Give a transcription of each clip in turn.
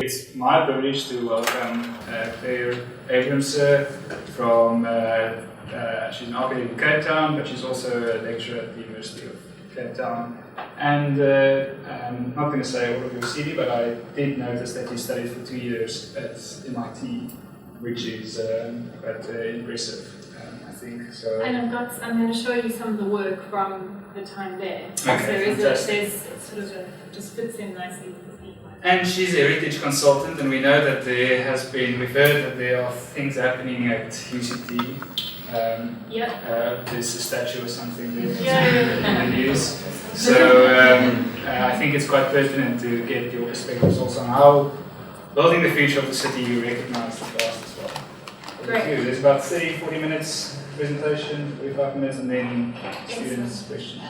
It's my privilege to welcome Claire Abrahamse from, she's an architect in Cape Town, but she's also a lecturer at the University of Cape Town. And I'm not going to say all of your CV, but I did notice that you studied for 2 years at MIT, which is quite impressive. I think so. And I'm going to show you some of the work from the time there. Okay, so there's sort of just fits in nicely with the theme. And she's a heritage consultant, and we know that we've heard that there are things happening at UCT. There's a statue or something there in the news. So I think it's quite pertinent to get your perspectives also on how building the future of the city you recognize the past as well. Great. There's about 30-40 minutes presentation, 45 minutes, and then students' questions.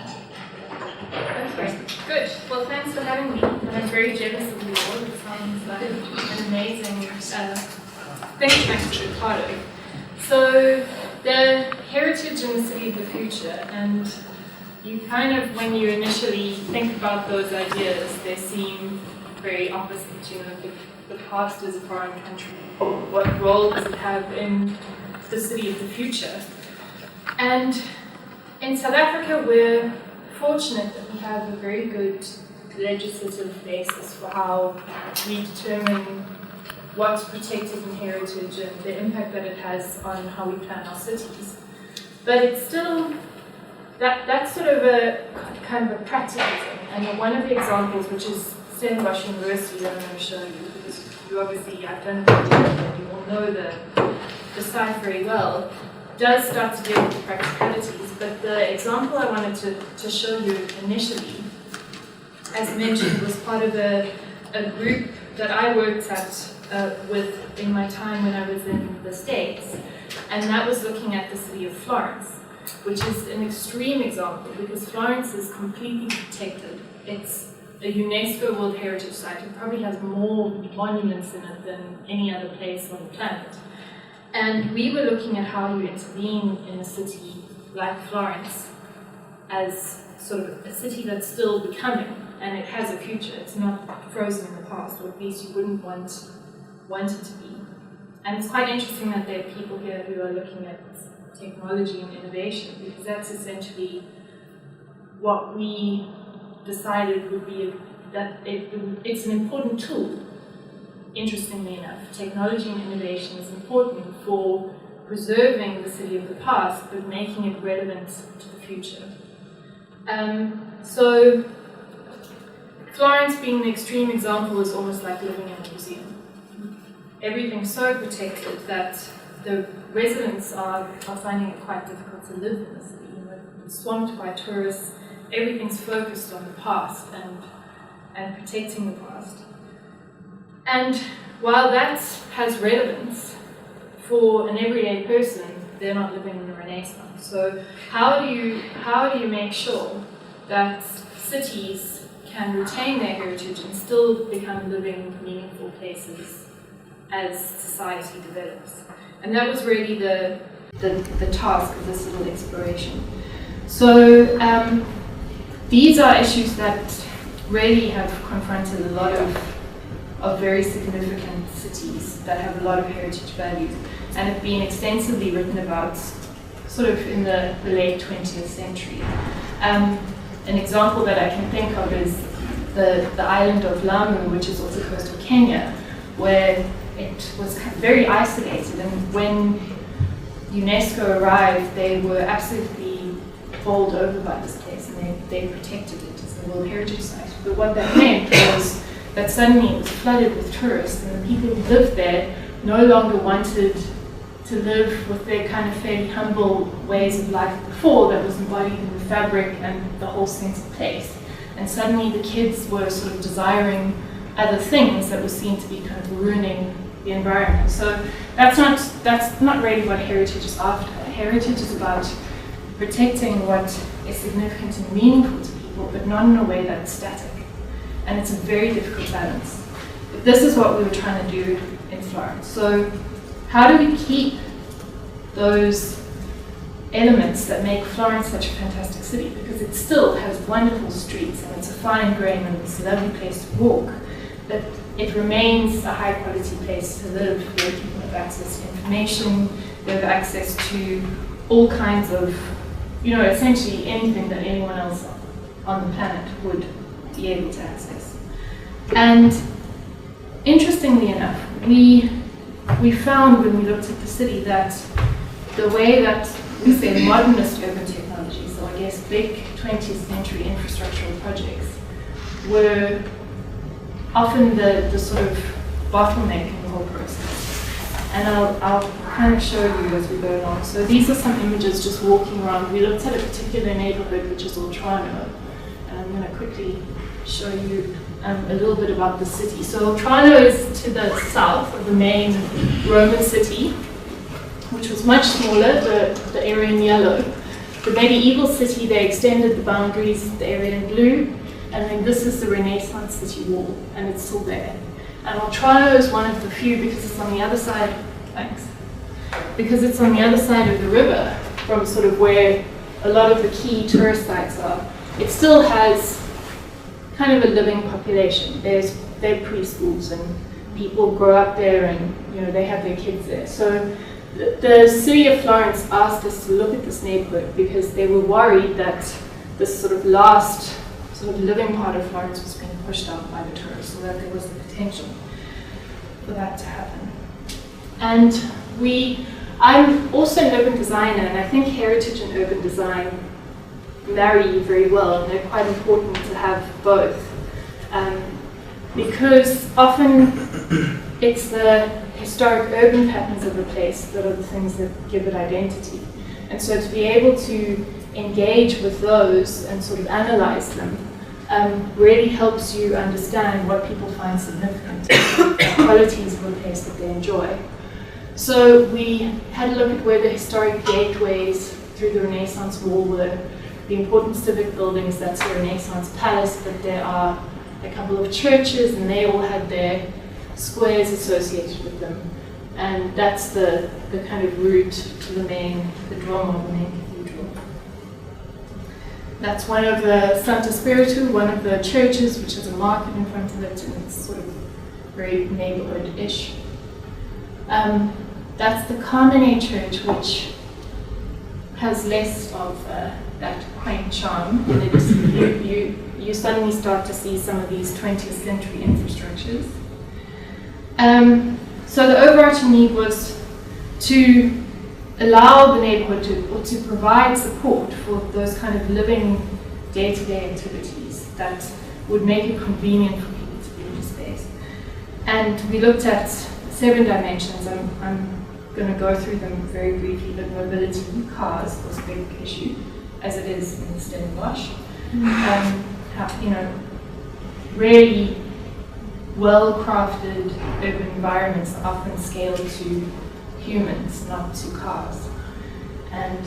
Okay, good. Well, thanks for having me. I'm very jealous of you all. It sounds like an amazing thing to actually be part of. So, the heritage in the city of the future, and you kind of, when you initially think about those ideas, they seem very opposite. You know, the past is a foreign country. What role does it have in the city of the future? And in South Africa, we're fortunate that we have a very good legislative basis for how we determine what's protected in heritage and the impact that it has on how we plan our cities. But it's still, that's sort of a kind of a practical thing. And one of the examples, which is Stellenbosch University, that I'm going to show you, because you obviously, I've done it, and you all know the site very well, does start to deal with the practicalities. But the example I wanted to show you initially, as mentioned, was part of a group that I worked at with in my time when I was in the States, and that was looking at the city of Florence, which is an extreme example because Florence is completely protected. It's a UNESCO World Heritage Site. It probably has more monuments in it than any other place on the planet. And we were looking at how you intervene in a city like Florence as sort of a city that's still becoming, and it has a future. It's not frozen in the past, or at least you wouldn't want it to be. And it's quite interesting that there are people here who are looking at technology and innovation, because that's essentially what we decided would be it's an important tool. Interestingly enough, technology and innovation is important for preserving the city of the past, but making it relevant to the future. So Florence being the extreme example is almost like living in a museum. Everything's so protected that the residents are finding it quite difficult to live in the city. You know, swamped by tourists, everything's focused on the past and protecting the past. And while that has relevance for an everyday person, they're not living in the Renaissance. So how do you make sure that cities can retain their heritage and still become living, meaningful places as society develops? And that was really the task of this little exploration. So these are issues that really have confronted a lot of very significant cities that have a lot of heritage value and have been extensively written about sort of in the late 20th century. An example that I can think of is the island of Lamu, which is off the coast of Kenya, where it was very isolated, and when UNESCO arrived, they were absolutely bowled over by this place, and they protected it as a World Heritage Site. But what that meant was that suddenly it was flooded with tourists, and the people who lived there no longer wanted to live with their kind of fairly humble ways of life before that was embodied in the fabric and the whole sense of place. And suddenly the kids were sort of desiring other things that were seen to be kind of ruining the environment. So that's not really what heritage is after. Heritage is about protecting what is significant and meaningful to people, but not in a way that's static. And it's a very difficult balance. But this is what we were trying to do in Florence. So how do we keep those elements that make Florence such a fantastic city? Because it still has wonderful streets, and it's a fine grain, and it's a lovely place to walk. But it remains a high quality place to live, where people have access to information, they have access to all kinds of, essentially anything that anyone else on the planet would be able to access. And interestingly enough, we found when we looked at the city that the way that we say modernist urban technologies, so I guess big 20th century infrastructural projects, were often the sort of bottleneck in the whole process. And I'll kind of show you as we go along. So these are some images just walking around. We looked at a particular neighborhood, which is Ultrano, and I'm going to quickly show you a little bit about the city. So Ultrano is to the south of the main Roman city, which was much smaller, the area in yellow. The medieval city, they extended the boundaries, the area in blue, and then this is the Renaissance city wall, and it's still there. And Ultrano is one of the few, because it's on the other side, because it's on the other side of the river, from sort of where a lot of the key tourist sites are. It still has kind of a living population. There are preschools, and people grow up there, and they have their kids there. So the city of Florence asked us to look at this neighborhood because they were worried that this sort of last sort of living part of Florence was being pushed out by the tourists, so that there was the potential for that to happen. And I'm also an urban designer, and I think heritage and urban design marry very well, and they're quite important to have both. Because often it's the historic urban patterns of a place that are the things that give it identity. And so to be able to engage with those and sort of analyze them really helps you understand what people find significant, qualities of a place that they enjoy. So we had a look at where the historic gateways through the Renaissance wall were, the important civic buildings. That's the Renaissance Palace, but there are a couple of churches, and they all had their squares associated with them. And that's the kind of route to the Duomo of the main cathedral. That's one of the Santo Spiritu, one of the churches, which has a market in front of it, and it's sort of very neighborhood-ish. That's the Carmine Church, which has less of that quaint charm. And you suddenly start to see some of these 20th century infrastructures. So the overarching need was to allow the neighborhood to provide support for those kind of living day-to-day activities that would make it convenient for people to be in the space. And we looked at 7 dimensions. I'm going to go through them very briefly, but mobility, cars was a big issue, as it is in Stellenbosch. Really well-crafted urban environments are often scaled to humans, not to cars. And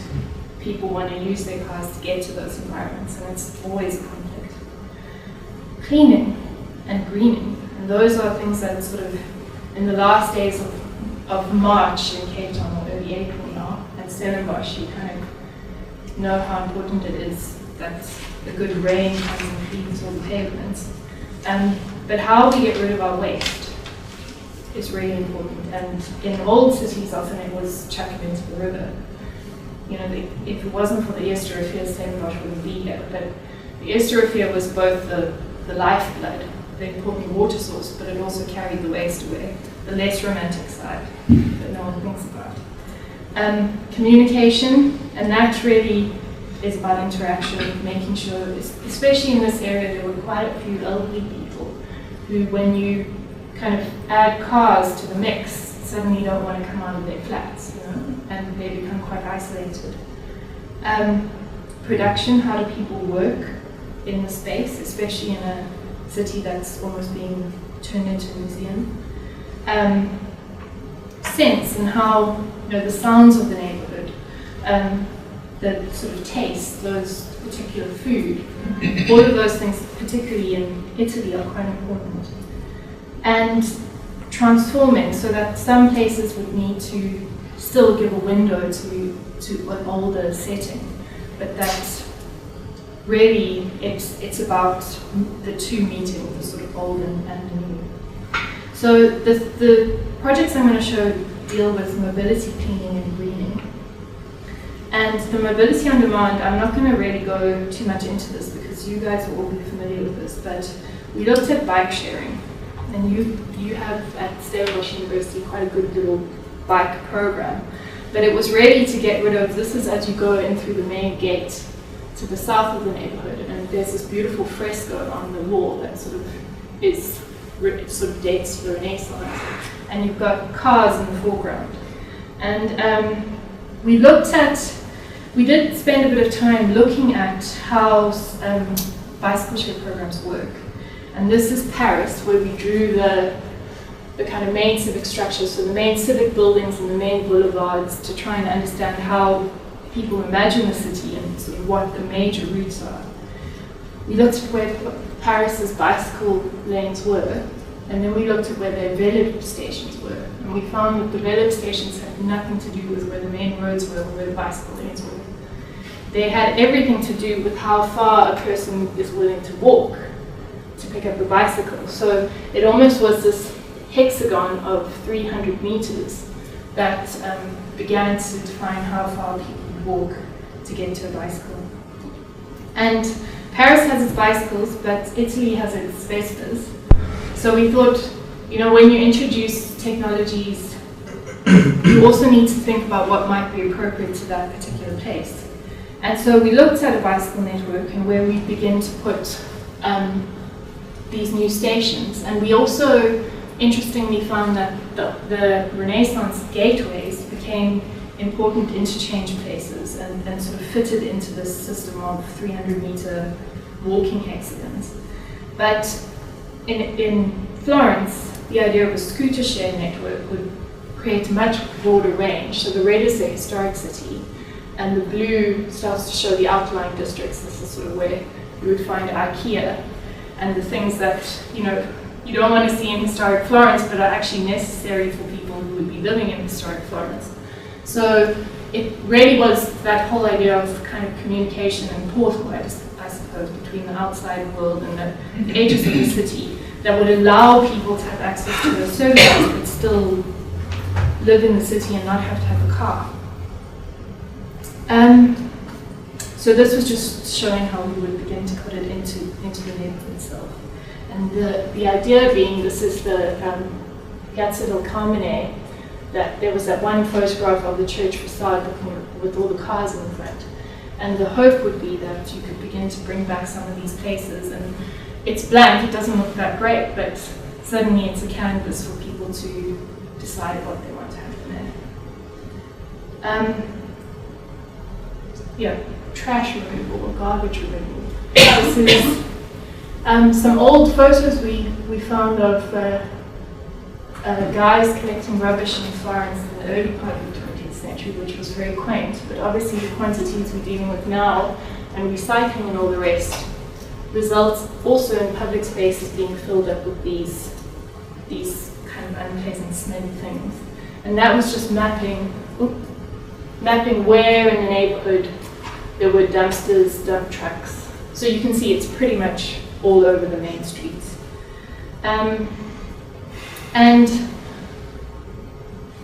people want to use their cars to get to those environments, and it's always a conflict. Cleaning and greening, and those are things that sort of, in the last days of March in Cape Town, or early April now, and Stellenbosch, you kind of know how important it is that the good rain comes and cleans all the pavements. But how we get rid of our waste is really important. And in old cities, often it was chuck it into the river. If it wasn't for the Estuarifeer, Stellenbosch wouldn't be here. But the Estuarifeer was both the lifeblood, the important water source, but it also carried the waste away, the less romantic side that no one thinks about. Communication, and that really is about interaction, making sure, especially in this area, there were quite a few elderly people who, when you kind of add cars to the mix, suddenly don't want to come out of their flats, and they become quite isolated. Production, how do people work in the space, especially in a city that's almost being turned into a museum. Sense, and how, the sounds of the neighborhood, the sort of taste, those particular food, all of those things, particularly in Italy, are quite important. And transforming, so that some places would need to still give a window to an older setting, but that really it's about the two meeting, the sort of old and the new. So the projects I'm going to show deal with mobility cleaning and greening. And the mobility on demand, I'm not going to really go too much into this because you guys will all be familiar with this, but we looked at bike sharing. And you have at Stellenbosch University quite a good little bike program. But it was really to get rid of, this is as you go in through the main gate to the south of the neighborhood, and there's this beautiful fresco on the wall that sort of dates to the Renaissance, and you've got cars in the foreground. And we did spend a bit of time looking at how bicycle share programs work. And this is Paris, where we drew the kind of main civic structures, so the main civic buildings and the main boulevards, to try and understand how people imagine the city and sort of what the major routes are. We looked at where Paris's bicycle lanes were, and then we looked at where their velop stations were. And we found that the velop stations had nothing to do with where the main roads were or where the bicycle lanes were. They had everything to do with how far a person is willing to walk to pick up a bicycle. So it almost was this hexagon of 300 meters that began to define how far people would walk to get to a bicycle. And Paris has its bicycles, but Italy has its Vespas. So we thought, when you introduce technologies, you also need to think about what might be appropriate to that particular place. And so we looked at a bicycle network and where we begin to put these new stations. And we also, interestingly, found that the Renaissance gateways became important interchange places and sort of fitted into this system of 300-meter walking hexagons. But in Florence, the idea of a scooter share network would create a much broader range. So the red is the historic city, and the blue starts to show the outlying districts. This is sort of where you would find IKEA and the things that you don't want to see in historic Florence, but are actually necessary for people who would be living in historic Florence. So it really was that whole idea of kind of communication and portal, I suppose, between the outside world and the edges of the city that would allow people to have access to those services but still live in the city and not have to have a car. So this was just showing how we would begin to put it into the neighborhood itself. And the idea being, this is the Piazza del Carmine, that there was that one photograph of the church facade with all the cars in the front. And the hope would be that you could begin to bring back some of these places. And it's blank, it doesn't look that great, but suddenly it's a canvas for people to decide what they want to have in there. Trash removal or garbage removal. This is some old photos we found of guys collecting rubbish in Florence in the early part of the 20th century, which was very quaint, but obviously the quantities we're dealing with now and recycling and all the rest results also in public spaces being filled up with these kind of unpleasant, smelly things. And that was just mapping where in the neighborhood there were dumpsters, dump trucks. So you can see it's pretty much all over the main streets. And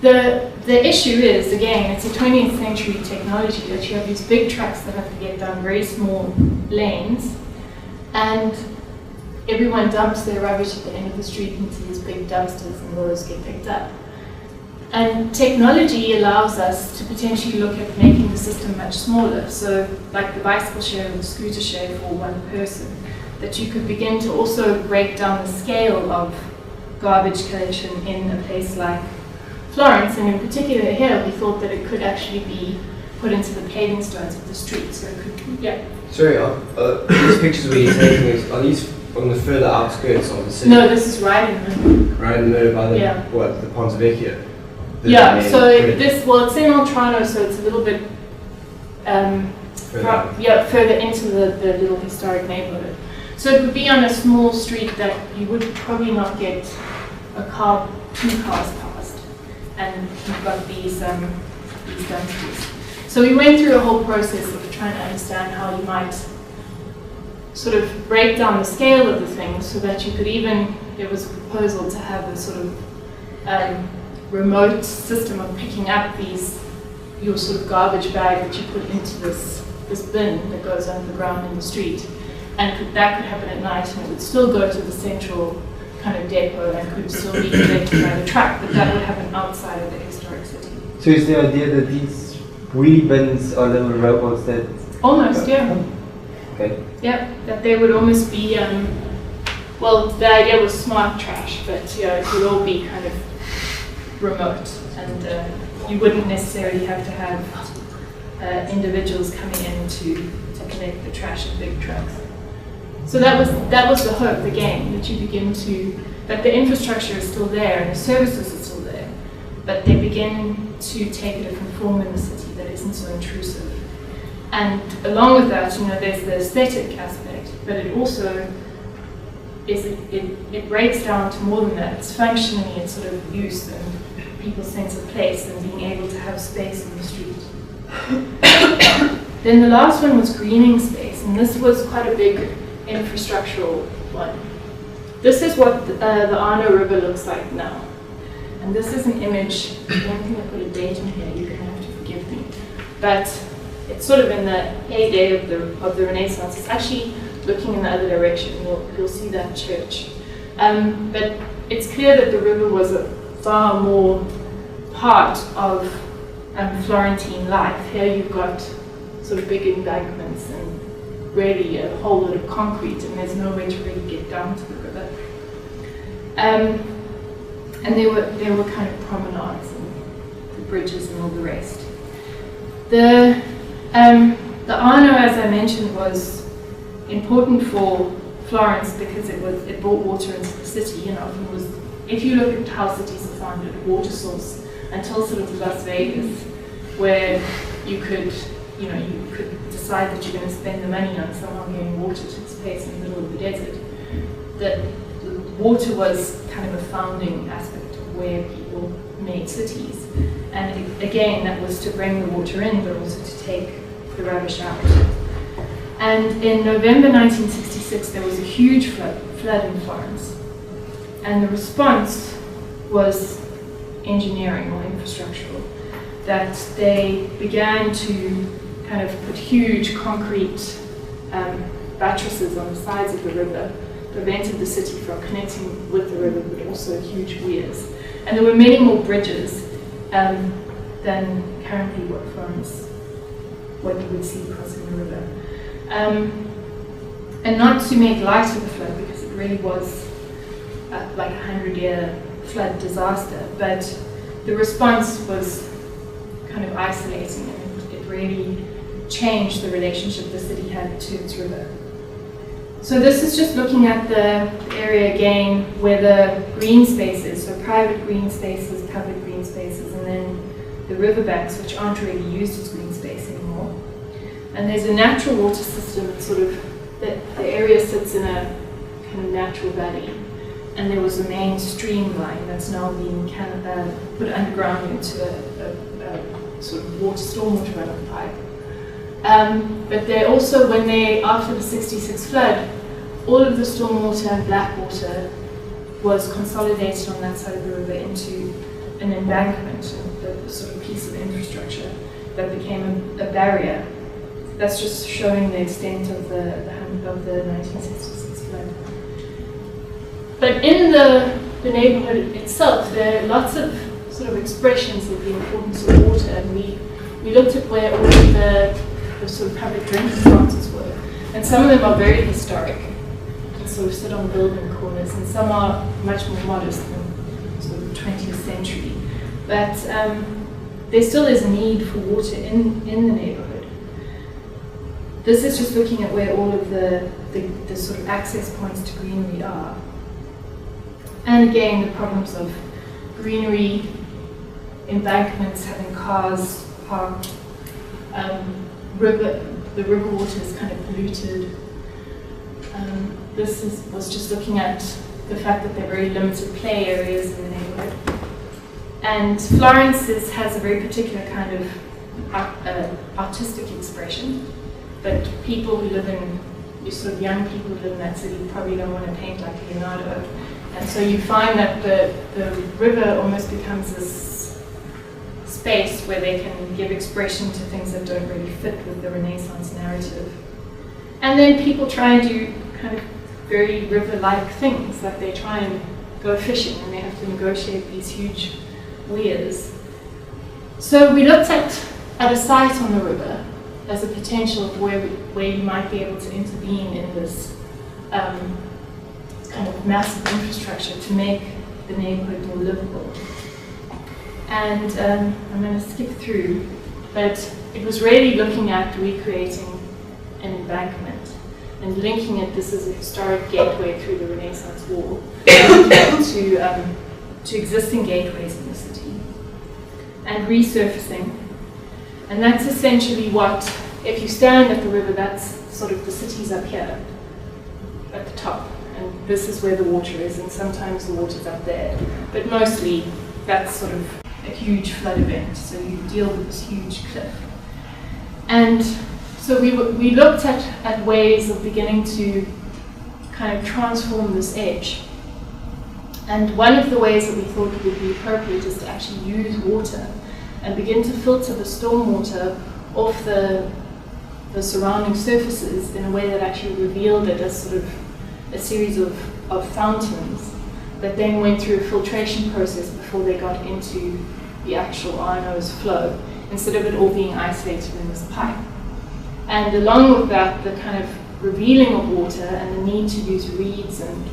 the issue is, again, it's a 20th century technology that you have these big trucks that have to get down very small lanes, and everyone dumps their rubbish at the end of the street into these big dumpsters, and those get picked up. And technology allows us to potentially look at making the system much smaller. So like the bicycle share or the scooter share for one person, that you could begin to also break down the scale of garbage collection in a place like Florence. And in particular here, we thought that it could actually be put into the paving stones of the street. So it could, yeah. Sorry, these pictures where you're taking, are these on the further outskirts of the city? No, this is right in the middle. Right in the middle by the, the Ponte Vecchio? It's in Oltrano, so it's a little bit further into the little historic neighborhood. So it would be on a small street that you would probably not get two cars past, and you've got these dumpsters. So we went through a whole process of trying to understand how you might sort of break down the scale of the thing so that you could even, there was a proposal to have a sort of remote system of picking up your sort of garbage bag that you put into this bin that goes underground in the street. And that could happen at night, and it would still go to the central kind of depot and could still be collected by the truck, but that would happen outside of the historic city. So is the idea that these wheelie bins are little robots that... Almost, yeah. Okay. Yeah, that they would almost be, well, the idea was smart trash, but yeah, it would all be kind of remote, and you wouldn't necessarily have to have individuals coming in to collect the trash in big trucks. So that was the hope, the game, that you begin to, that the infrastructure is still there and the services are still there, but they begin to take a different form in the city that isn't so intrusive. And along with that, there's the aesthetic aspect, but it also is, it breaks down to more than that. It's functionally, it's sort of use and people's sense of place and being able to have space in the street. Then the last one was greening space, and this was quite a big infrastructural one. This is what the Arno River looks like now. And this is an image, I don't think I put a date in here, you're going to have to forgive me. But it's sort of in the heyday of the Renaissance. It's actually looking in the other direction. You'll see that church. But it's clear that the river was a far more part of Florentine life. Here you've got sort of big embankments and really a whole lot of concrete, and there's no way to really get down to the river. And there were kind of promenades and the bridges and all the rest. The Arno, as I mentioned, was important for Florence because it brought water into the city. It was, if you look at how cities are founded, a water source until sort of Las Vegas, where you could decide that you're going to spend the money on somehow getting water to this place in the middle of the desert. That water was kind of a founding aspect of where people made cities. And again, that was to bring the water in, but also to take the rubbish out. And in November 1966, there was a huge flood in Florence. And the response was engineering or infrastructural, that they began to kind of put huge concrete buttresses on the sides of the river, prevented the city from connecting with the river, but also huge weirs. And there were many more bridges than currently what you would see crossing the river. And not to make light of the flood, because it really was like a 100-year flood disaster, but the response was kind of isolating, and it really changed the relationship the city had to its river. So this is just looking at the area again where the green spaces, so private green spaces, public green spaces, and then the riverbanks, which aren't really used as green space anymore. And there's a natural water system, sort of, the area sits in a kind of natural valley. And there was a main stream line that's now being put underground into a sort of stormwater runoff pipe. But they also, after the 66 flood, all of the stormwater and black water was consolidated on that side of the river into an embankment, the sort of piece of infrastructure that became a barrier. That's just showing the extent of the 1966 flood. But in the neighborhood itself, there are lots of sort of expressions of the importance of water, and we looked at where all of the sort of public drinking fountains were. And some of them are very historic and sort of sit on building corners, and some are much more modest than sort of 20th century. But there still is a need for water in the neighborhood. This is just looking at where all of the sort of access points to greenery are. And again, the problems of greenery, embankments, having cars parked, the river water is kind of polluted. This was just looking at the fact that there are very limited play areas in the neighborhood. And Florence has a very particular kind of artistic expression, but people who live in you sort of young people who live in that city probably don't want to paint like Leonardo. And so you find that the river almost becomes this space where they can give expression to things that don't really fit with the Renaissance narrative. And then people try and do kind of very river-like things, like they try and go fishing and they have to negotiate these huge weirs. So we looked at a site on the river as a potential of where you might be able to intervene in this kind of massive infrastructure to make the neighborhood more livable. And I'm going to skip through, but it was really looking at recreating an embankment and linking it, this is a historic gateway through the Renaissance wall, to existing gateways in the city, and resurfacing. And that's essentially what, if you stand at the river, that's sort of the city's up here at the top, and this is where the water is, and sometimes the water's up there, but mostly that's sort of a huge flood event, so you deal with this huge cliff. And so we looked at ways of beginning to kind of transform this edge. And one of the ways that we thought would be appropriate is to actually use water and begin to filter the stormwater off the surrounding surfaces in a way that actually revealed it as sort of a series of fountains that then went through a filtration process before they got into the actual RNO's flow, instead of it all being isolated in this pipe. And along with that, the kind of revealing of water and the need to use reeds and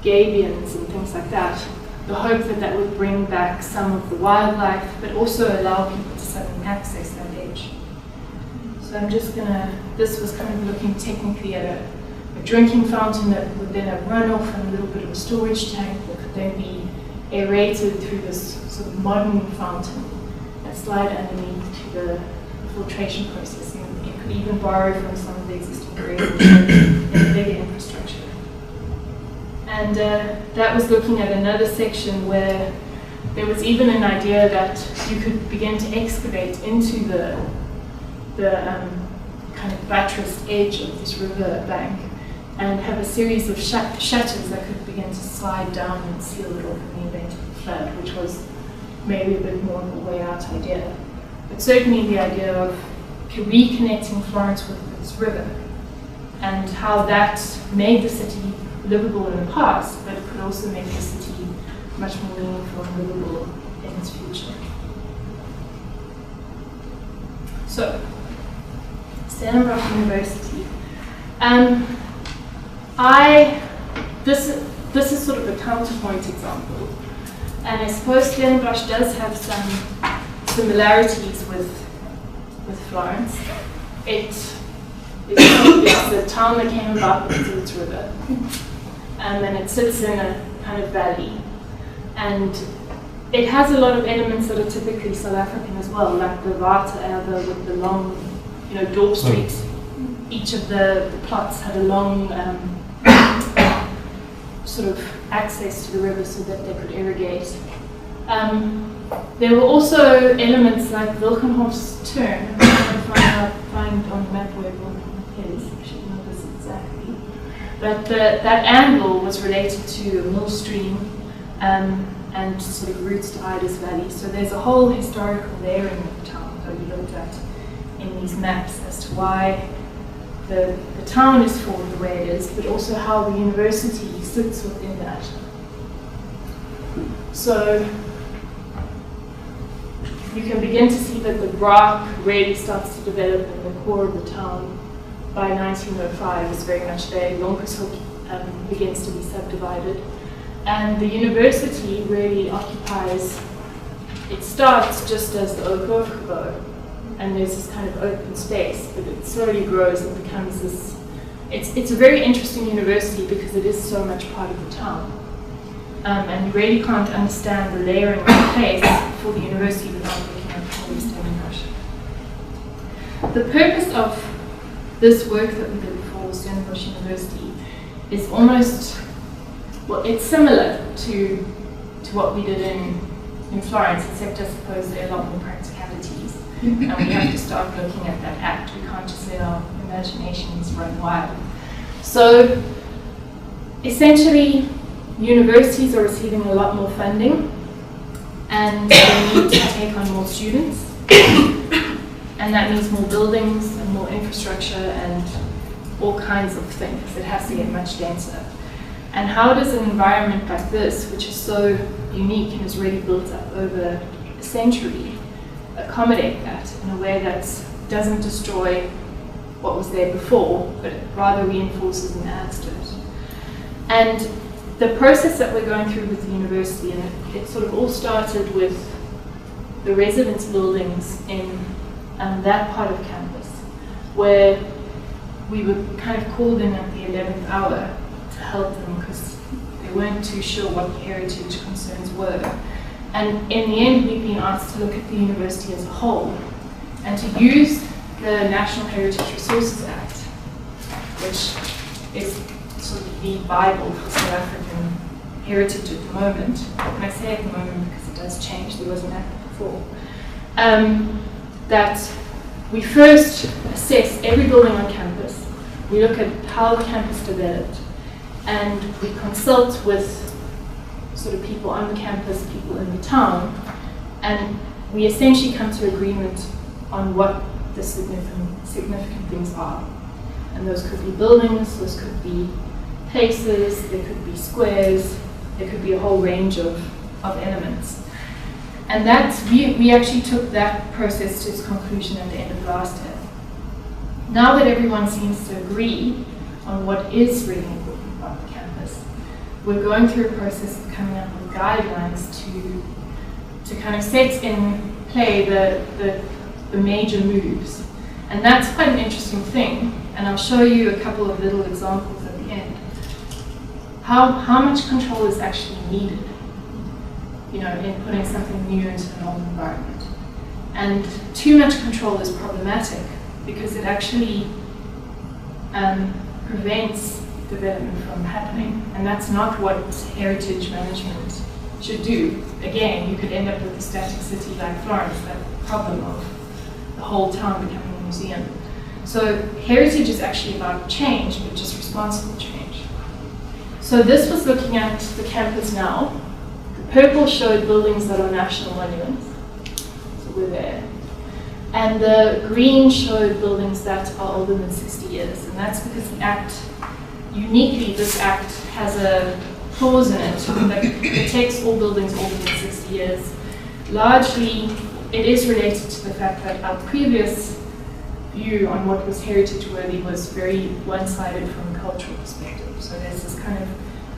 gabions and things like that, the hope that that would bring back some of the wildlife, but also allow people to suddenly access that edge. So I'm just gonna, this was kind of looking technically at a drinking fountain that would then have runoff and a little bit of a storage tank that could then be aerated through this sort of modern fountain and slide underneath to the filtration process. And it could even borrow from some of the existing greywater in the bigger infrastructure. And that was looking at another section where there was even an idea that you could begin to excavate into the kind of buttressed edge of this river bank and have a series of shutters that could begin to slide down and seal it off in the event of a flood, which was maybe a bit more of a way out idea. But certainly the idea of reconnecting Florence with this river and how that made the city livable in the past, but it could also make the city much more meaningful and livable in its future. So, Stellenbosch University. This is sort of a counterpoint example, and I suppose Stellenbosch does have some similarities with Florence. It's a town that came about because of its river, and it sits in a kind of valley, and it has a lot of elements that are typically South African as well, like the Watererbe with the long, Dorp Street. Each of the plots had a long sort of access to the river so that they could irrigate. There were also elements like Wilkenhof's turn. I'm trying to find on the map where Wilkenhof is. I should know this exactly. But that angle was related to a mill stream and sort of roots to Ida's Valley. So there's a whole historical layering of the town that we looked at in these maps as to why the town is formed the way it is, but also how the university sits within that. So you can begin to see that the Braak really starts to develop in the core of the town by 1905. It's very much there. Jonkershoek begins to be subdivided. And the university really occupies, it starts just as the Oakhoofgebouw, and there's this kind of open space, but it slowly grows and becomes this, it's a very interesting university because it is so much part of the town. And you really can't understand the layering of the place for the university without looking at the Stellenbosch. The purpose of this work that we did for Stellenbosch University is almost, well, it's similar to what we did in Florence, except I suppose there are a lot more practicalities. And we have to start looking at that act. We can't just let our imaginations run wild. So essentially, universities are receiving a lot more funding and they need to take on more students. And that means more buildings and more infrastructure and all kinds of things. It has to get much denser. And how does an environment like this, which is so unique and is really built up over a century, accommodate that in a way that doesn't destroy what was there before, but rather reinforces and adds to it? And the process that we're going through with the university, and it sort of all started with the residence buildings in that part of campus, where we were kind of called in at the 11th hour to help them because they weren't too sure what the heritage concerns were. And in the end, we've been asked to look at the university as a whole and to use the National Heritage Resources Act, which is sort of the Bible for South African heritage at the moment. And I say at the moment because it does change, there was an act before. That we first assess every building on campus, we look at how the campus developed, and we consult with sort of people on the campus, people in the town, and we essentially come to agreement on what the significant things are. And those could be buildings, those could be places, there could be squares, there could be a whole range of elements. And that's, we actually took that process to its conclusion at the end of last year. Now that everyone seems to agree on what is really important about the campus, we're going through a process of coming up with guidelines to kind of set in play the major moves. And that's quite an interesting thing, and I'll show you a couple of little examples at the end. How much control is actually needed, in putting something new into an old environment. And too much control is problematic because it actually prevents development from happening. And that's not what heritage management should do. Again, you could end up with a static city like Florence, that problem of the whole town becoming a museum. So heritage is actually about change, but just responsible change. So this was looking at the campus now. The purple showed buildings that are national monuments, so we're there. And the green showed buildings that are older than 60 years, and that's because the Act, uniquely this Act has a clause in it that protects all buildings older than 60 years. Largely, it is related to the fact that our previous view on what was heritage worthy was very one-sided from a cultural perspective. So there's this kind of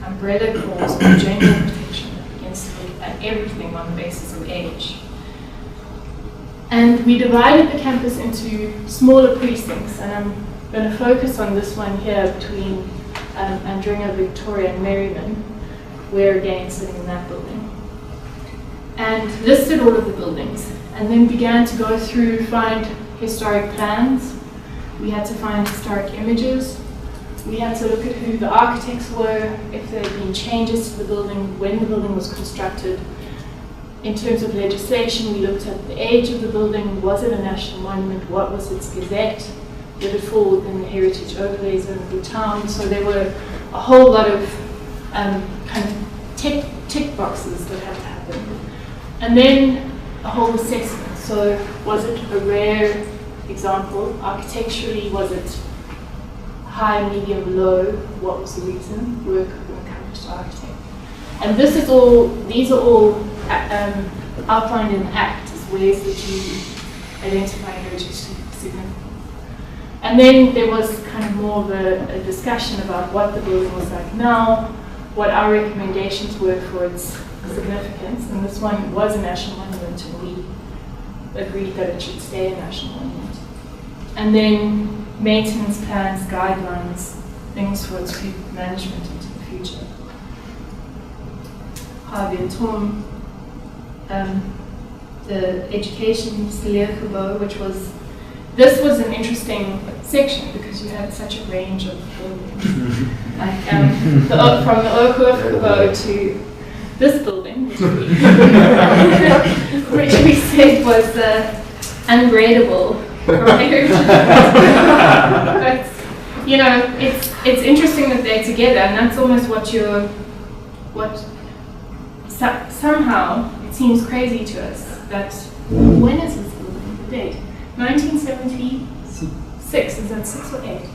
umbrella clause of general protection that begins to look at everything on the basis of age. And we divided the campus into smaller precincts, and I'm going to focus on this one here between Andringa, Victoria, and Merriman. We're again sitting in that building. And listed all of the buildings, and then began to go through, find historic plans. We had to find historic images. We had to look at who the architects were, if there had been changes to the building, when the building was constructed. In terms of legislation, we looked at the age of the building. Was it a national monument? What was its gazette? Did it fall within the heritage overlay zone of the town? So there were a whole lot of kind of tick boxes that had to happen. And then a whole assessment. So was it a rare example? Architecturally, was it high, medium, low? What was the reason? Work of an accomplished architect. And this is all, these are all outlined in the Act as ways that you identify heritage significance. And then there was kind of more of a discussion about what the building was like now, what our recommendations were for its significance. And this one was a national monument, and we agreed that it should stay a national monument. And then maintenance plans, guidelines, things for its management into the future. Tom, the education gelewer, which was, this was an interesting section because you had such a range of buildings. Like, from the Oak to this building, which we said was ungradable. But you know, it's interesting that they're together, and that's almost somehow it seems crazy to us that, when is this building, the date? 1976, is that 6 or 8? 6.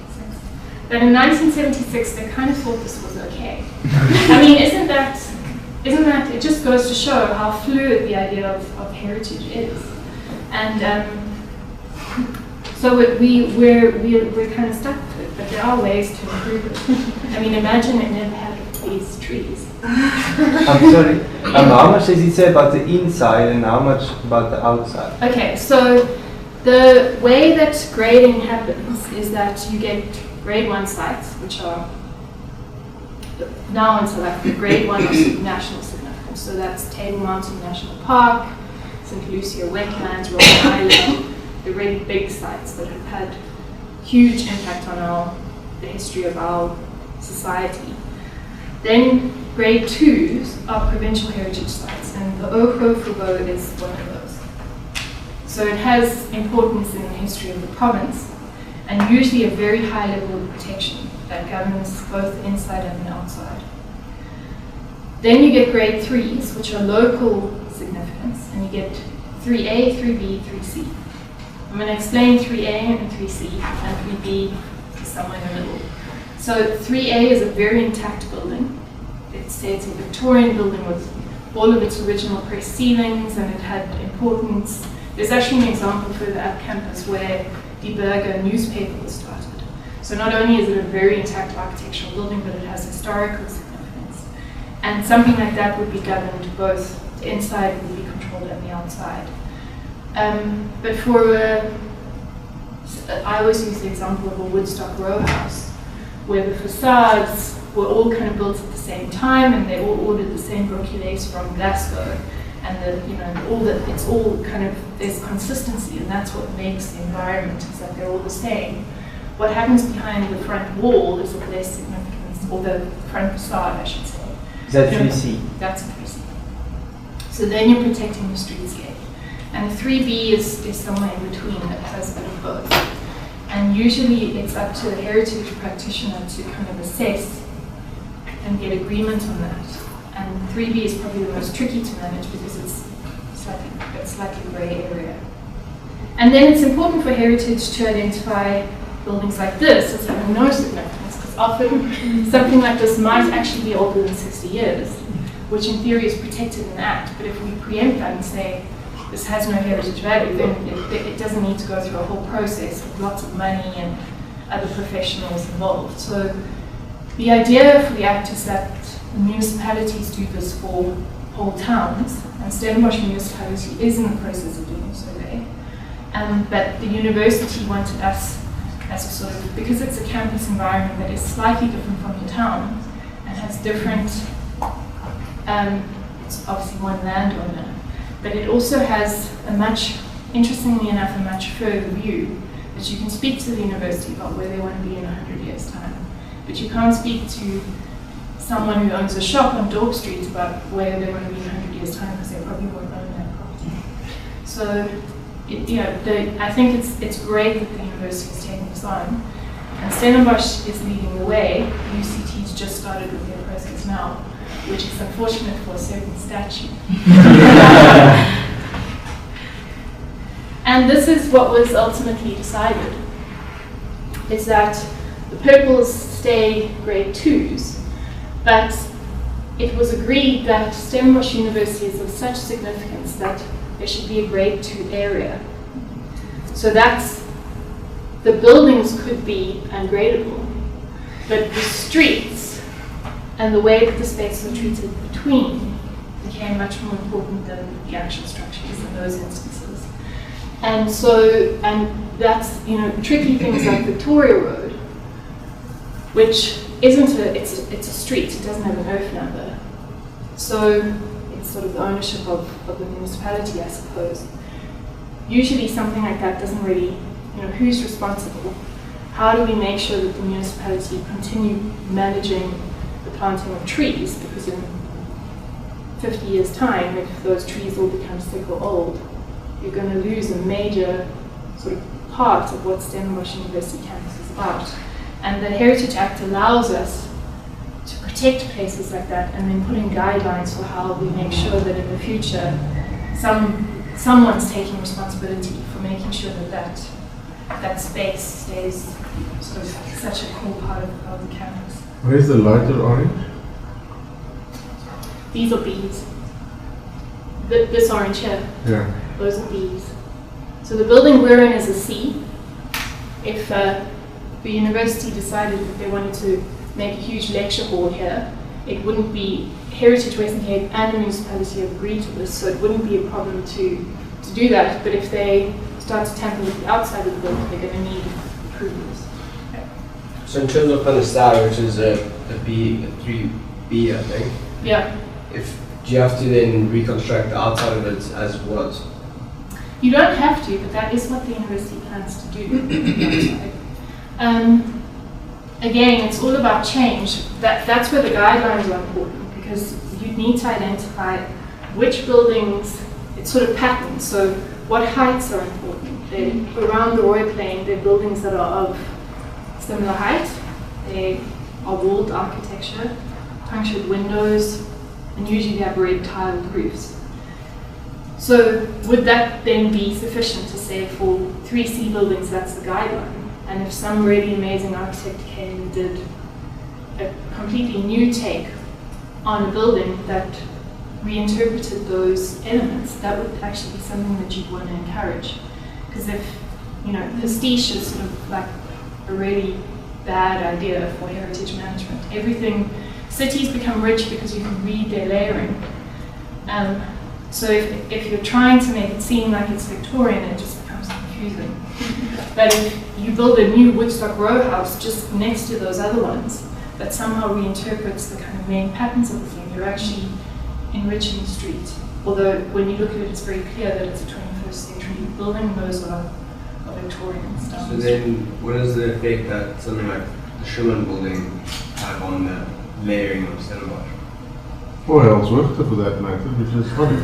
That in 1976 they kind of thought this was okay. I mean, isn't that, it just goes to show how fluid the idea of heritage is. And so we're kind of stuck with it, but there are ways to improve it. I mean, imagine it never had these trees. I'm sorry, how much does it say about the inside and how much about the outside? Okay, so the way that grading happens is that you get grade 1 sites, which are now in South Africa, grade 1 of national significance. So that's Table Mountain National Park, St. Lucia Wetlands, Robben Island, the really big sites that have had huge impact on the history of our society. Then grade 2s are provincial heritage sites, and the Ogo is one of those. So it has importance in the history of the province, and usually a very high level of protection that governs both the inside and the outside. Then you get grade 3s, which are local significance, and you get 3A, 3B, 3C. I'm going to explain 3A and 3C, and 3B is somewhere in the middle. So 3A is a very intact building. It's a Victorian building with all of its original pressed ceilings, and it had importance. There's actually an example further up campus where Die Burger newspaper was started. So not only is it a very intact architectural building, but it has historical significance. And something like that would be governed, both the inside would be controlled and the outside. But I always use the example of a Woodstock row house, where the facades were all kind of built at the same time, and they all ordered the same brochures from Glasgow, and it's all kind of, there's consistency, and that's what makes the environment, is that they're all the same. What happens behind the front wall is of less significance, or the front facade, I should say. Is that 3C? That's a 3C. So then you're protecting the streetscape. And 3B is somewhere in between that has a bit of both. And usually it's up to a heritage practitioner to kind of assess and get agreement on that. And 3B is probably the most tricky to manage because it's slightly grey area. And then it's important for heritage to identify buildings like this as having no significance, because often something like this might actually be older than 60 years, which in theory is protected in the Act. But if we preempt that and say, this has no heritage value, then it doesn't need to go through a whole process with lots of money and other professionals involved. So the idea for the Act is that the municipalities do this for whole towns, and Stellenbosch municipality is in the process of doing a survey. But the university wanted us as a sort of, because it's a campus environment that is slightly different from the town and has different, it's obviously one landowner, but it also has interestingly enough, a much further view, that you can speak to the university about where they want to be in 100 years' time. But you can't speak to someone who owns a shop on Dorp Street about where they want to be in 100 years' time, because they probably won't own that property. So, I think it's great that the university is taking this on. And Stellenbosch is leading the way. UCT's just started with their process now, which is unfortunate for a certain statue. And this is what was ultimately decided, is that the purples stay grade 2s, but it was agreed that Stellenbosch University is of such significance that there should be a grade 2 area. So the buildings could be ungradable, but the streets and the way that the spaces are treated between became much more important than the actual structures in those instances. And that's, tricky things like Victoria Road, which isn't it's a street, it doesn't have an earth number. So it's sort of the ownership of the municipality, I suppose. Usually something like that doesn't really, who's responsible? How do we make sure that the municipality continue managing the planting of trees? Because in 50 years' time, if those trees all become sick or old, you're going to lose a major sort of part of what Stellenbosch University campus is about. And the Heritage Act allows us to protect places like that and then put in guidelines for how we make sure that in the future someone's taking responsibility for making sure that that space stays sort of such a core part of the campus. Where's the lighter orange? These are bees. This orange here, Yeah. those are bees. So the building we're in is a C. If the university decided that they wanted to make a huge lecture hall here, it wouldn't be, Heritage Western Cape and the municipality have agreed to this, so it wouldn't be a problem to do that. But if they start to tamper with the outside of the building, they're going to need approvals. So in terms of kind of style, which is a 3B, I think. Yeah. Do you have to then reconstruct the outside of it as what? You don't have to, but that is what the university plans to do. Again, it's all about change. That's where the guidelines are important, because you need to identify which buildings, it's sort of patterns. So what heights are important? Around the Roy Plain, there are buildings that are of similar height. They are walled architecture, punctured windows, and usually they have red tiled roofs. So would that then be sufficient to say for 3C buildings that's the guideline? And if some really amazing architect came and did a completely new take on a building that reinterpreted those elements, that would actually be something that you'd want to encourage. Because if, pastiche is sort of like a really bad idea for heritage management. Cities become rich because you can read their layering. So if you're trying to make it seem like it's Victorian, it just becomes confusing. But if you build a new Woodstock row house just next to those other ones that somehow reinterprets the kind of main patterns of the thing, you're actually enriching the street. Although when you look at it, it's very clear that it's a 21st century building, those are Victorian stuff. So then, what is the effect that something like the Schumann building have on the layering of Stellenbosch? Or Ellsworth, for that matter, which is funny.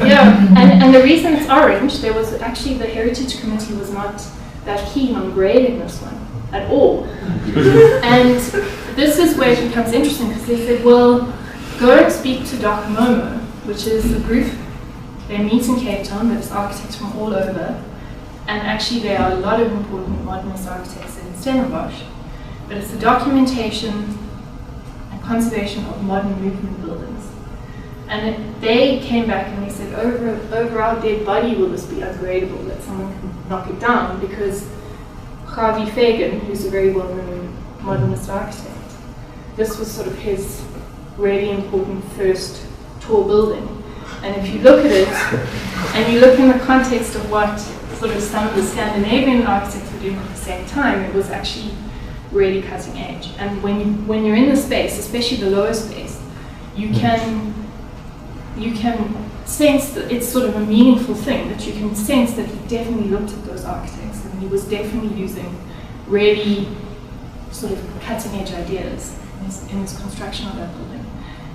Yeah, and the reason it's orange, there was actually the Heritage Committee was not that keen on grading this one at all. And this is where it becomes interesting, because they said, well, go and speak to Doc Momo, which is a group, they meet in Cape Town, there's architects from all over, and actually there are a lot of important modernist architects in Stellenbosch, but it's the documentation and conservation of modern movement buildings. And they came back and they said, over our dead body will this be ungradable, that someone can knock it down, because Javi Fagan, who's a very well-known modernist architect, this was sort of his really important first tall building. And if you look at it, and you look in the context of what sort of some of the Scandinavian architects were doing at the same time, it was actually really cutting edge. And when you're in the space, especially the lower space, you can sense that it's sort of a meaningful thing, that you can sense that he definitely looked at those architects and he was definitely using really sort of cutting edge ideas in his construction of that building.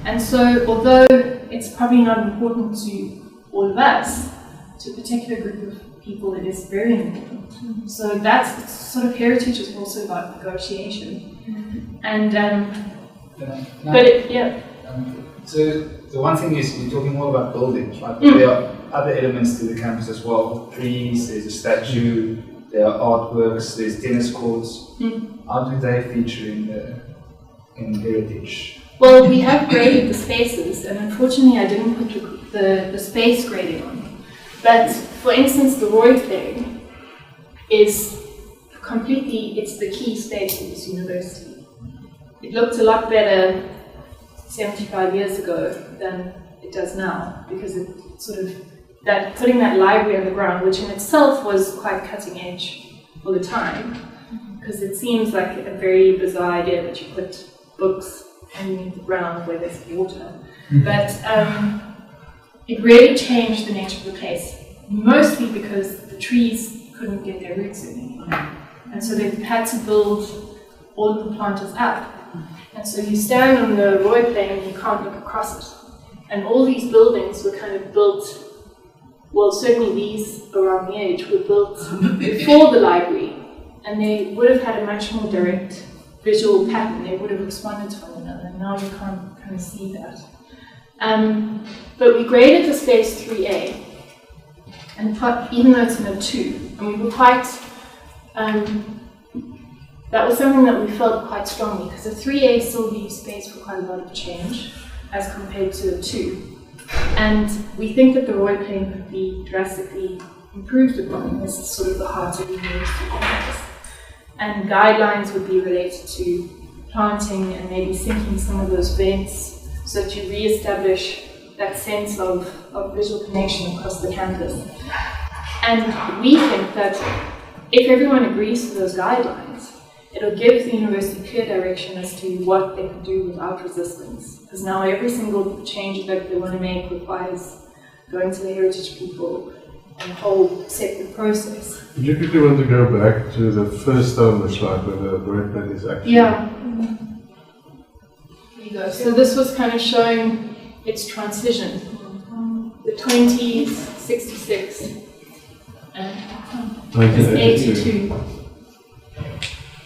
And so, although it's probably not important to all of us, to a particular group of people it is very important. So that's sort of heritage is also about negotiation. And so the one thing is we're talking more about buildings, right? But there are other elements to the campus as well. Trees, there's a statue, there are artworks, there's tennis courts. How do they feature in heritage? Well, we have graded the spaces, and unfortunately I didn't put the space grading on. But for instance, the Roy thing is completely, it's the key space of this university. It looked a lot better 75 years ago than it does now, because it sort of, that putting that library on the ground, which in itself was quite cutting edge for the time, because it seems like a very bizarre idea that you put books underneath the ground where there's water. But it really changed the nature of the place, mostly because the trees couldn't get their roots in anymore. And so they had to build all of the planters up. And so you stand on the Roy Plain and you can't look across it. And all these buildings were kind of built, well, certainly these around the edge were built before the library and they would have had a much more direct visual pattern. They would have responded to one another, and now you can't kind of see that. But we graded the space 3A, and even though it's in a 2, and we were quite, that was something that we felt quite strongly, because a 3A still leaves space for quite a lot of change as compared to a 2. And we think that the role-playing could be drastically improved upon. This is sort of the heart of the university campus. And guidelines would be related to planting and maybe sinking some of those vents so that you re-establish that sense of visual connection across the campus. And we think that if everyone agrees to those guidelines, it'll give the university clear direction as to what they can do without resistance. Because now every single change that they want to make requires going to the heritage people and a whole separate process. Would you quickly want to go back to the first on the slide where the road plan is actually... Yeah. There you go. So this was kind of showing its transition. The 20s, 66, and 82,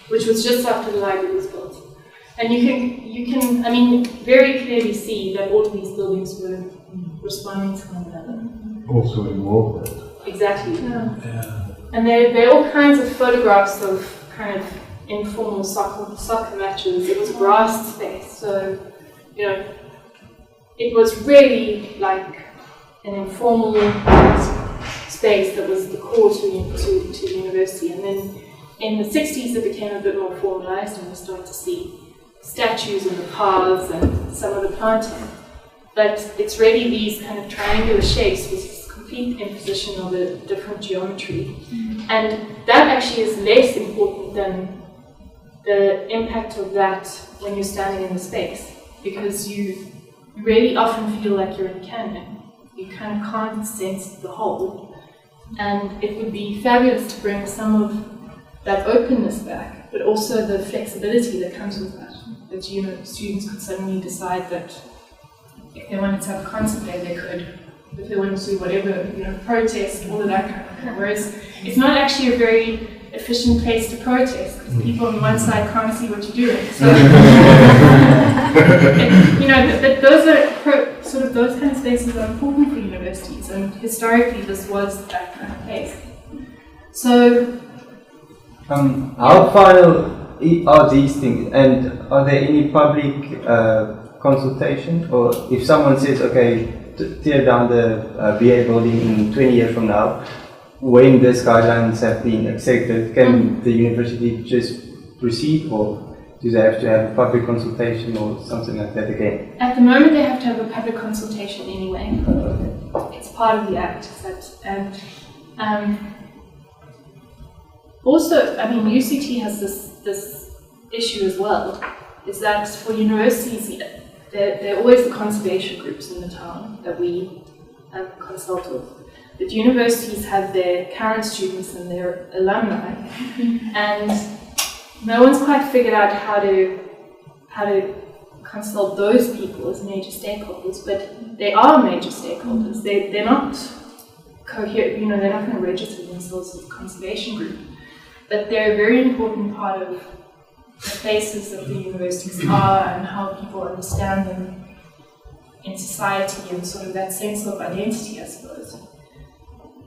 which was just after the library was built. And you can, I mean, very clearly see that all of these buildings were responding to one another. Also in Walpole. Exactly. Yeah. And there are all kinds of photographs of kind of informal soccer matches. It was grass space, so, you know, it was really like an informal space that was the core to the university. And then in the 60s it became a bit more formalized, and we started to see statues in the paths and some of the planting. But it's really these kind of triangular shapes with this complete imposition of a different geometry. And that actually is less important than the impact of that when you're standing in the space, because you really often feel like you're in a canyon. You kind of can't sense the whole. And it would be fabulous to bring some of that openness back, but also the flexibility that comes with that. That, you know, students could suddenly decide that if they wanted to have a concert there, they could. If they wanted to do whatever, you know, protest, all of that kind of thing. Whereas it's not actually a very efficient place to protest, because people on one side can't see what you're doing. So, you know, but those are sort of those kind of spaces are important for universities, and historically this was that kind of place. So, how final are these things, and are there any public consultation? Or if someone says, okay, tear down the BA building in 20 years from now, when these guidelines have been accepted, can the university just proceed, or do they have to have a public consultation or something like that again? At the moment they have to have a public consultation anyway. It's part of the Act. And also, I mean, UCT has this issue as well, is that for universities, there are always the conservation groups in the town that we consult with. But universities have their current students and their alumni, and no one's quite figured out how to consult those people as major stakeholders. But they are major stakeholders. They're not coherent. You know, they're not going to register themselves as a conservation group, but they're a very important part of the places that the universities are and how people understand them in society, and sort of that sense of identity, I suppose.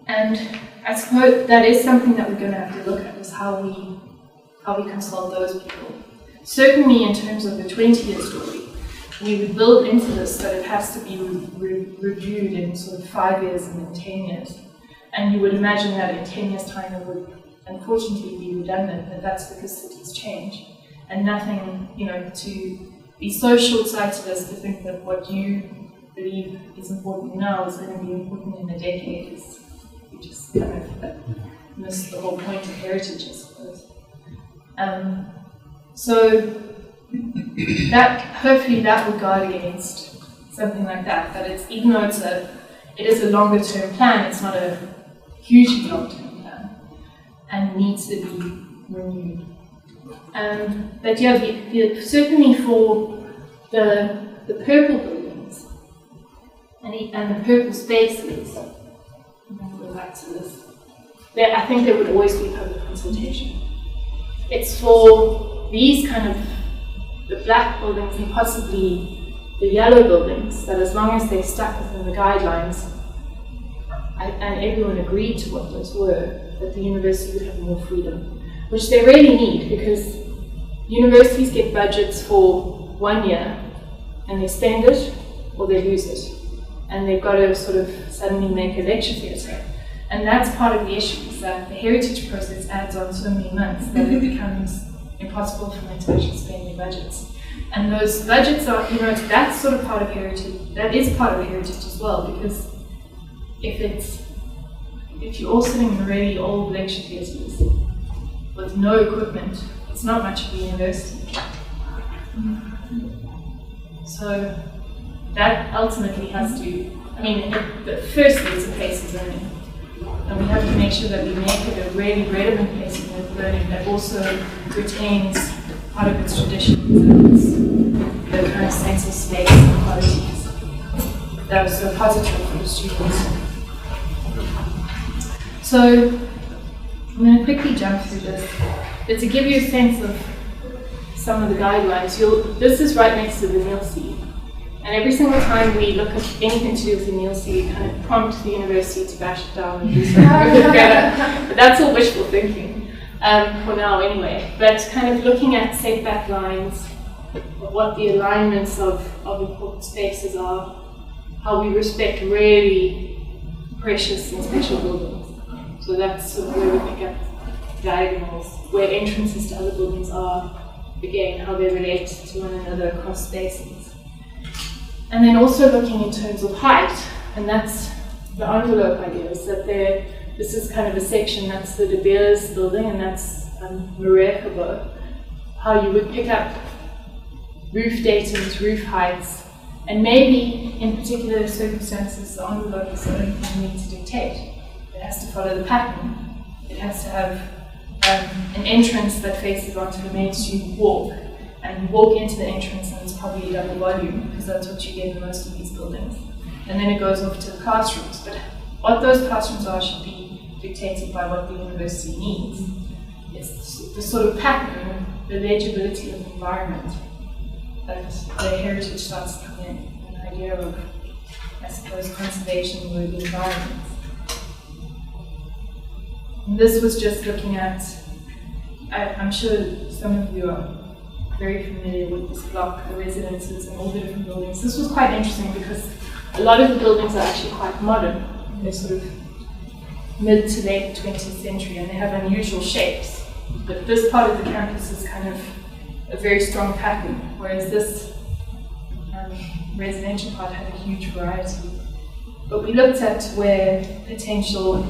And I suppose that is something that we're going to have to look at, is how we consult those people. Certainly in terms of the 20-year story, we would build into this that it has to be reviewed in sort of 5 years and then 10 years. And you would imagine that in 10 years' time it would unfortunately be redundant, but that's because cities change. And nothing, you know, to be so short-sighted as to think that what you believe is important now is going to be important in a decade is, you just kind of miss the whole point of heritage, I suppose. So that, hopefully that would guard against something like that. That it's, even though it is a longer-term plan, it's not a hugely long-term plan, and needs to be renewed. But yeah, certainly for the purple buildings and the purple spaces, I'm going to go back to this. I think there would always be public consultation. it's for these kind of the black buildings and possibly the yellow buildings that as long as they stuck within the guidelines and everyone agreed to what those were, that the university would have more freedom, which they really need, because universities get budgets for 1 year and they spend it or they lose it, and they've got to sort of suddenly make a lecture theatre. And that's part of the issue, is that the heritage process adds on so many months that it becomes impossible for them to actually spend their budgets. And those budgets are, you know, that's sort of part of heritage, that is part of heritage as well, because if you're all sitting in really old lecture theatres with no equipment, it's not much of a university. So that ultimately has to, I mean, firstly it's a place of learning. And we have to make sure that we make it a really relevant place of learning that also retains part of its traditions and its, the kind of sense of space and qualities that are so positive for the students. So I'm going to quickly jump through this, but to give you a sense of some of the guidelines, this is right next to the Nielsen. And every single time we look at anything to do with the Nielsen, we kind of prompt the university to bash it down and do something together. But that's all wishful thinking, for now anyway. But kind of looking at setback lines, of what the alignments of important spaces are, how we respect really precious and special buildings. So that's sort of where we pick up diagonals, where entrances to other buildings are, again, how they relate to one another across spaces. And then also looking in terms of height, and that's the envelope idea, is that this is kind of a section, that's the De Beers building, and that's Marekabo, how you would pick up roof datums, roof heights, and maybe in particular circumstances, the envelope is the only thing you need to dictate. It has to follow the pattern. It has to have an entrance that faces onto the main student walk, and you walk into the entrance and it's probably double volume, because that's what you get in most of these buildings. And then it goes off to the classrooms. But what those classrooms are should be dictated by what the university needs. It's the sort of pattern, the legibility of the environment, that the heritage starts to come in, an idea of, I suppose, conservation-worthy environments. And this was just looking at, I'm sure some of you are very familiar with this block, the residences and all the different buildings. This was quite interesting because a lot of the buildings are actually quite modern. They're sort of mid to late 20th century and they have unusual shapes. But this part of the campus is kind of a very strong pattern, whereas this residential part had a huge variety. But we looked at where potential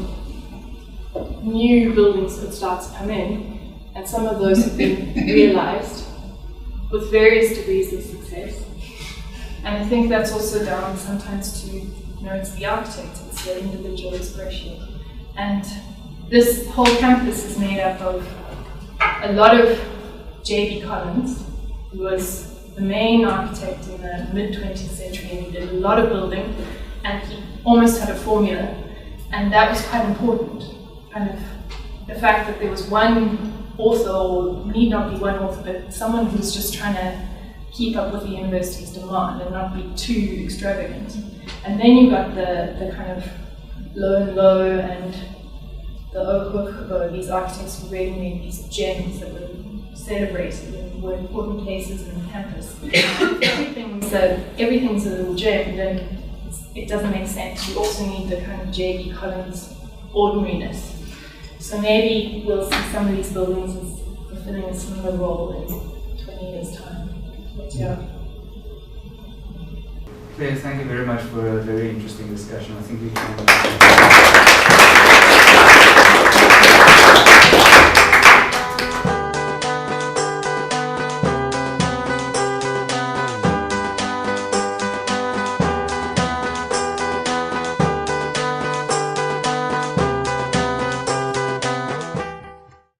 new buildings could start to come in, and some of those have been realized with various degrees of success. And I think that's also down sometimes to, it's the architect, it's the individual expression. And this whole campus is made up of a lot of J.B. Collins, who was the main architect in the mid-20th century, and he did a lot of building, and he almost had a formula, and that was quite important. Kind of the fact that there was one author, or need not be one author, but someone who's just trying to keep up with the university's demand and not be too extravagant. And then you got the kind of low and low and the Okokobo, these architects who really made these gems that were celebrated and were important places in the campus. Everything's a little gem, then it doesn't make sense. You also need the kind of J.B. Collins ordinariness. So maybe we'll see some of these buildings as fulfilling a similar role in 20 years' time. But yeah. Claire, thank you very much for a very interesting discussion. I think we can